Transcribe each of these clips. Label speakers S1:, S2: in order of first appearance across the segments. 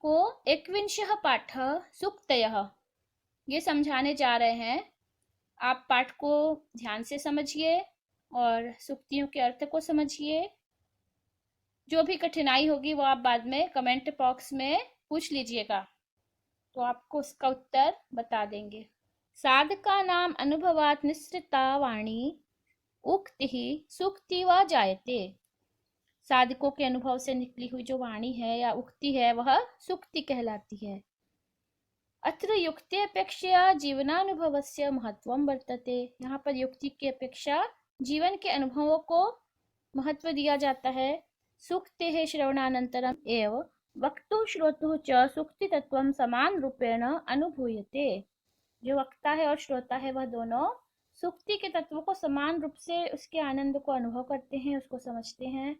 S1: आपको 21वां पाठ सूक्तयः ये समझाने जा रहे हैं। आप पाठ को ध्यान से समझिए और सूक्तियों के अर्थ को समझिए। जो भी कठिनाई होगी वो आप बाद में कमेंट बॉक्स में पूछ लीजिएगा, तो आपको उसका उत्तर बता देंगे। साधका नाम अनुभवात निसृता वाणी उक्ति सूक्ति व जायते। साधकों के अनुभव से निकली हुई जो वाणी है या उक्ति है वह सूक्ति कहलाती है। अत्र युक्ति अपेक्षया जीवनानुभवस्य महत्वं वर्तते। यहाँ पर युक्ति की अपेक्षा जीवन के अनुभवों को महत्व दिया जाता है। सूक्तेः श्रवणानन्तरम् एव वक्तुः श्रोतुः च सूक्ति तत्वं समान रूपेण अनुभूयते। जो वक्ता है और श्रोता है वह दोनों सूक्ति के तत्व को समान रूप से उसके आनंद को अनुभव करते हैं, उसको समझते हैं।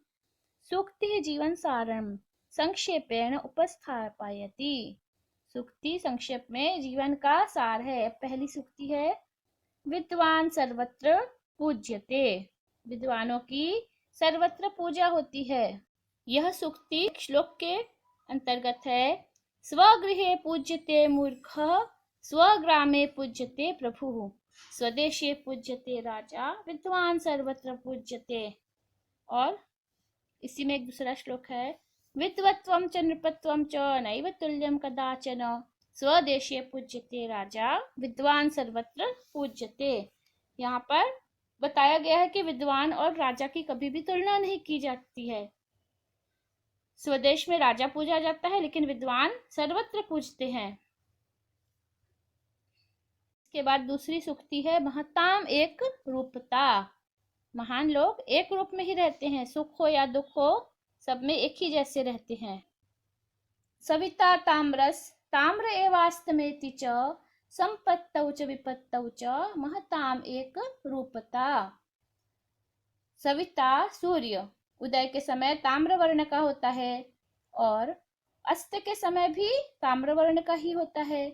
S1: सूक्ति जीवन सारम संक्षेपेण उपस्थापयति। सूक्ति संक्षेप में जीवन का सार है। पहली सूक्ति है विद्वान सर्वत्र पूज्यते। विद्वानों की सर्वत्र पूजा होती है। यह सूक्ति श्लोक के अंतर्गत है। स्वगृहे पूज्यते मूर्खः स्वग्रामे पूज्यते प्रभुः स्वदेशे पूज्यते राजा विद्वान सर्वत्र पूज्यते। और इसी में एक दूसरा श्लोक है विद्वत्वं च नृपत्वं च नैव तुल्यं कदाचन स्वदेशे पूज्यते राजा विद्वान सर्वत्र पूज्यते। यहाँ पर बताया गया है कि विद्वान और राजा की कभी भी तुलना नहीं की जाती है। स्वदेश में राजा पूजा जाता है लेकिन विद्वान सर्वत्र पूजते हैं। इसके बाद दूसरी सूक्ति है महताम एक रूपता। महान लोग एक रूप में ही रहते हैं, सुख हो या दुख हो सब में एक ही जैसे रहते हैं। सविता ताम्रस ताम्र एवास्तमेति च संपत्तौ च विपत्तौ च महताम एक रूपता। सविता सूर्य उदय के समय ताम्र वर्ण का होता है और अस्त के समय भी ताम्र वर्ण का ही होता है।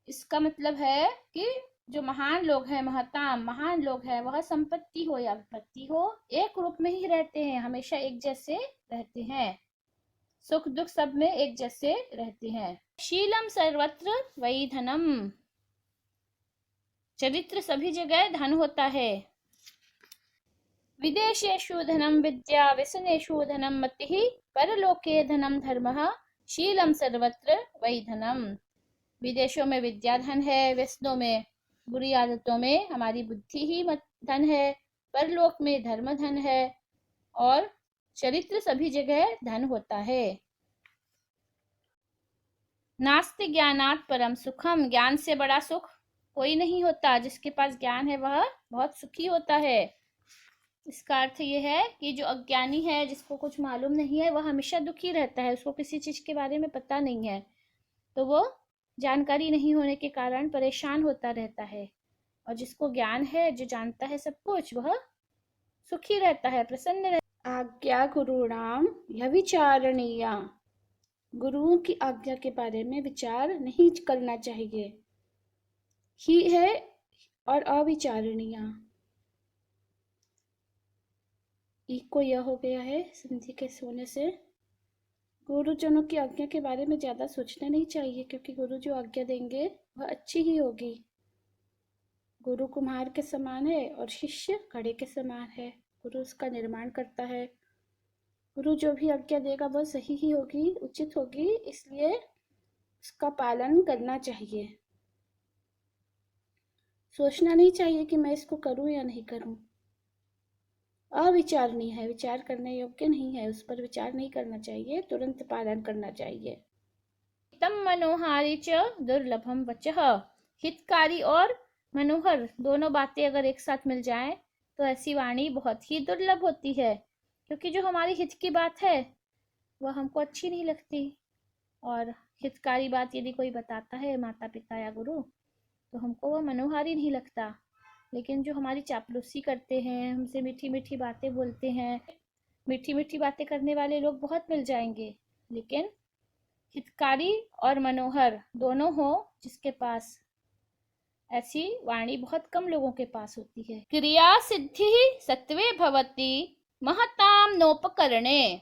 S1: इसका मतलब है कि जो महान लोग हैं, महताम महान लोग हैं, वह संपत्ति हो या विपत्ति हो एक रूप में ही रहते हैं, हमेशा एक जैसे रहते हैं, सुख दुख सब में एक जैसे रहते हैं। शीलम सर्वत्र वही धनम। चरित्र सभी जगह धन होता है। विदेशेषु धनम विद्या व्यसनेषु धनम मतिः परलोके धनम धर्मः शीलम सर्वत्र वही धनम। विदेशों में विद्या धन है, व्यसनों में बुरी आदतों में हमारी बुद्धि ही धन है, परलोक में धर्म धन है और चरित्र सभी जगह धन होता है। नास्ति ज्ञानात् परम सुखम। ज्ञान से बड़ा सुख कोई नहीं होता। जिसके पास ज्ञान है वह बहुत सुखी होता है। इसका अर्थ ये है कि जो अज्ञानी है, जिसको कुछ मालूम नहीं है, वह हमेशा दुखी रहता है। उसको किसी चीज के बारे में पता नहीं है तो वो जानकारी नहीं होने के कारण परेशान होता रहता है। और जिसको ज्ञान है, जो जानता है सब कुछ, वह सुखी रहता है, प्रसन्न रहता है। आज्ञा गुरुणाम व्यभिचारणीया। गुरुओं की आज्ञा के बारे में विचार नहीं करना चाहिए। ही है और अविचारणीय। ई को यह हो गया है संधि के होने से। गुरुजनों की आज्ञा के बारे में ज्यादा सोचना नहीं चाहिए, क्योंकि गुरु जो आज्ञा देंगे वह अच्छी ही होगी। गुरु कुम्हार के समान है और शिष्य घड़े के समान है। गुरु उसका निर्माण करता है। गुरु जो भी आज्ञा देगा वह सही ही होगी, उचित होगी, इसलिए उसका पालन करना चाहिए। सोचना नहीं चाहिए कि मैं इसको करूं या नहीं करूं। अविचारणीय है, विचार करने योग्य नहीं है, उस पर विचार नहीं करना चाहिए, तुरंत पालन करना चाहिए। तम मनोहारी च दुर्लभम वचः। हितकारी और मनोहर दोनों बातें अगर एक साथ मिल जाएं तो ऐसी वाणी बहुत ही दुर्लभ होती है, क्योंकि जो हमारी हित की बात है वह हमको अच्छी नहीं लगती। और हितकारी बात यदि कोई बताता है, माता पिता या गुरु, तो हमको वह मनोहारी नहीं लगता। लेकिन जो हमारी चापलूसी करते हैं, हमसे मीठी मीठी बातें बोलते हैं, मीठी मीठी बातें करने वाले लोग बहुत मिल जाएंगे, लेकिन हितकारी और मनोहर दोनों हो जिसके पास, ऐसी वाणी बहुत कम लोगों के पास होती है। क्रिया सिद्धि सत्वे भवति महताम नोपकरणे।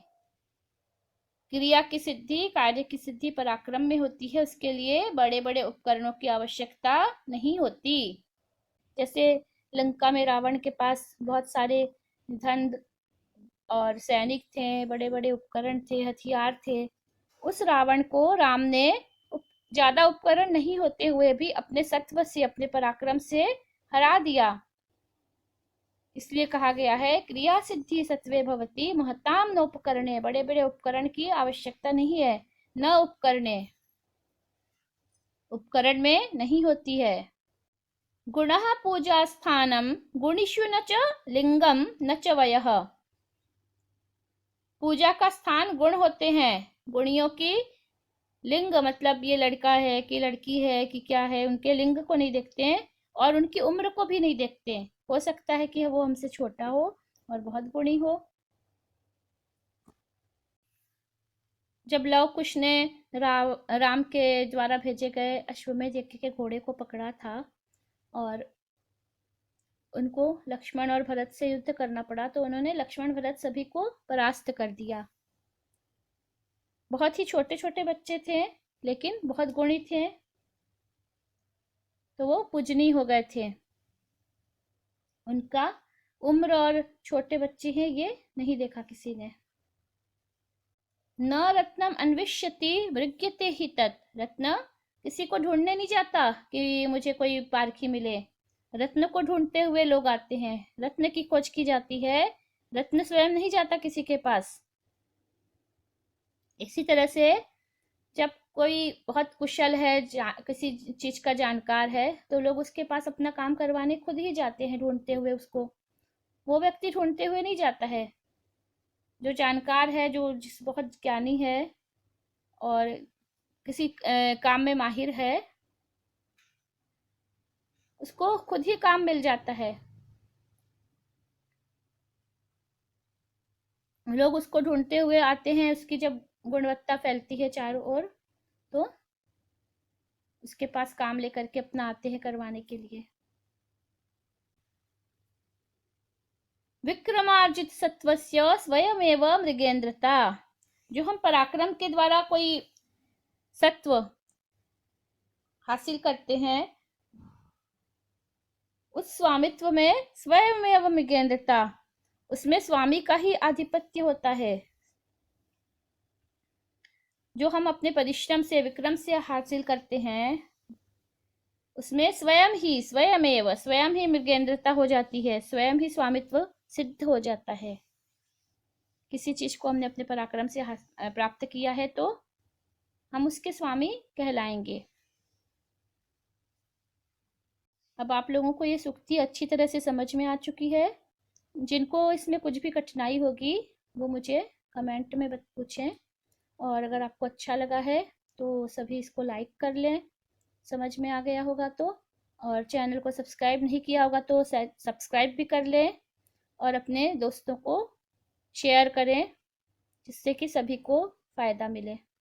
S1: क्रिया की सिद्धि, कार्य की सिद्धि पराक्रम में होती है, उसके लिए बड़े बड़े उपकरणों की आवश्यकता नहीं होती। जैसे लंका में रावण के पास बहुत सारे धन और सैनिक थे, बड़े बड़े उपकरण थे, हथियार थे। उस रावण को राम ने ज्यादा उपकरण नहीं होते हुए भी अपने सत्व से, अपने पराक्रम से हरा दिया। इसलिए कहा गया है क्रिया सिद्धि सत्वे भवति महताम न उपकरणे, बड़े बड़े उपकरण की आवश्यकता नहीं है, न उपकरणे, उपकरण में नहीं होती है। गुणः पूजा स्थानम गुणिषु न च लिंगम न च वयः, पूजा का स्थान गुण होते हैं, गुणियों की लिंग मतलब ये लड़का है कि लड़की है कि क्या है, उनके लिंग को नहीं देखते हैं और उनकी उम्र को भी नहीं देखते हैं। हो सकता है कि वो हमसे छोटा हो और बहुत गुणी हो। जब लव कुश ने राम के द्वारा भेजे गए अश्वमेध यज्ञ के घोड़े को पकड़ा था और उनको लक्ष्मण और भरत से युद्ध करना पड़ा, तो उन्होंने लक्ष्मण भरत सभी को परास्त कर दिया। बहुत ही छोटे छोटे बच्चे थे लेकिन बहुत गुणी थे, तो वो पूजनीय हो गए थे। उनका उम्र और छोटे बच्चे हैं ये नहीं देखा किसी ने। न रत्नम अन्विष्यति मृग्यते ही तत्, रत्न किसी को ढूंढने नहीं जाता कि मुझे कोई पारखी मिले, रत्न को ढूंढते हुए लोग आते हैं, रत्न की खोज की जाती है, रत्न स्वयं नहीं जाता किसी के पास। इसी तरह से जब कोई बहुत कुशल है, किसी चीज का जानकार है, तो लोग उसके पास अपना काम करवाने खुद ही जाते हैं ढूंढते हुए उसको, वो व्यक्ति ढूंढते हुए नहीं जाता है। जो जानकार है, जो जिस बहुत ज्ञानी है और किसी काम में माहिर है, उसको खुद ही काम मिल जाता है। लोग उसको ढूंढते हुए आते हैं, उसकी जब गुणवत्ता फैलती है चारों ओर, तो उसके पास काम लेकर के अपना आते हैं करवाने के लिए। विक्रमार्जित सत्वस्य स्वयमेव मृगेंद्रता, जो हम पराक्रम के द्वारा कोई सत्व हासिल करते हैं, उस स्वामित्व में स्वयमेव मृगेंद्रता, उसमें स्वामी का ही आधिपत्य होता है। जो हम अपने परिश्रम से, विक्रम से हासिल करते हैं, उसमें स्वयं ही मृगेंद्रता हो जाती है, स्वयं ही स्वामित्व सिद्ध हो जाता है। किसी चीज को हमने अपने पराक्रम से प्राप्त किया है तो हम उसके स्वामी कहलाएंगे। अब आप लोगों को ये सूक्ति अच्छी तरह से समझ में आ चुकी है। जिनको इसमें कुछ भी कठिनाई होगी वो मुझे कमेंट में पूछें, और अगर आपको अच्छा लगा है तो सभी इसको लाइक कर लें, समझ में आ गया होगा तो, और चैनल को सब्सक्राइब नहीं किया होगा तो सब्सक्राइब भी कर लें और अपने दोस्तों को शेयर करें, जिससे कि सभी को फ़ायदा मिले।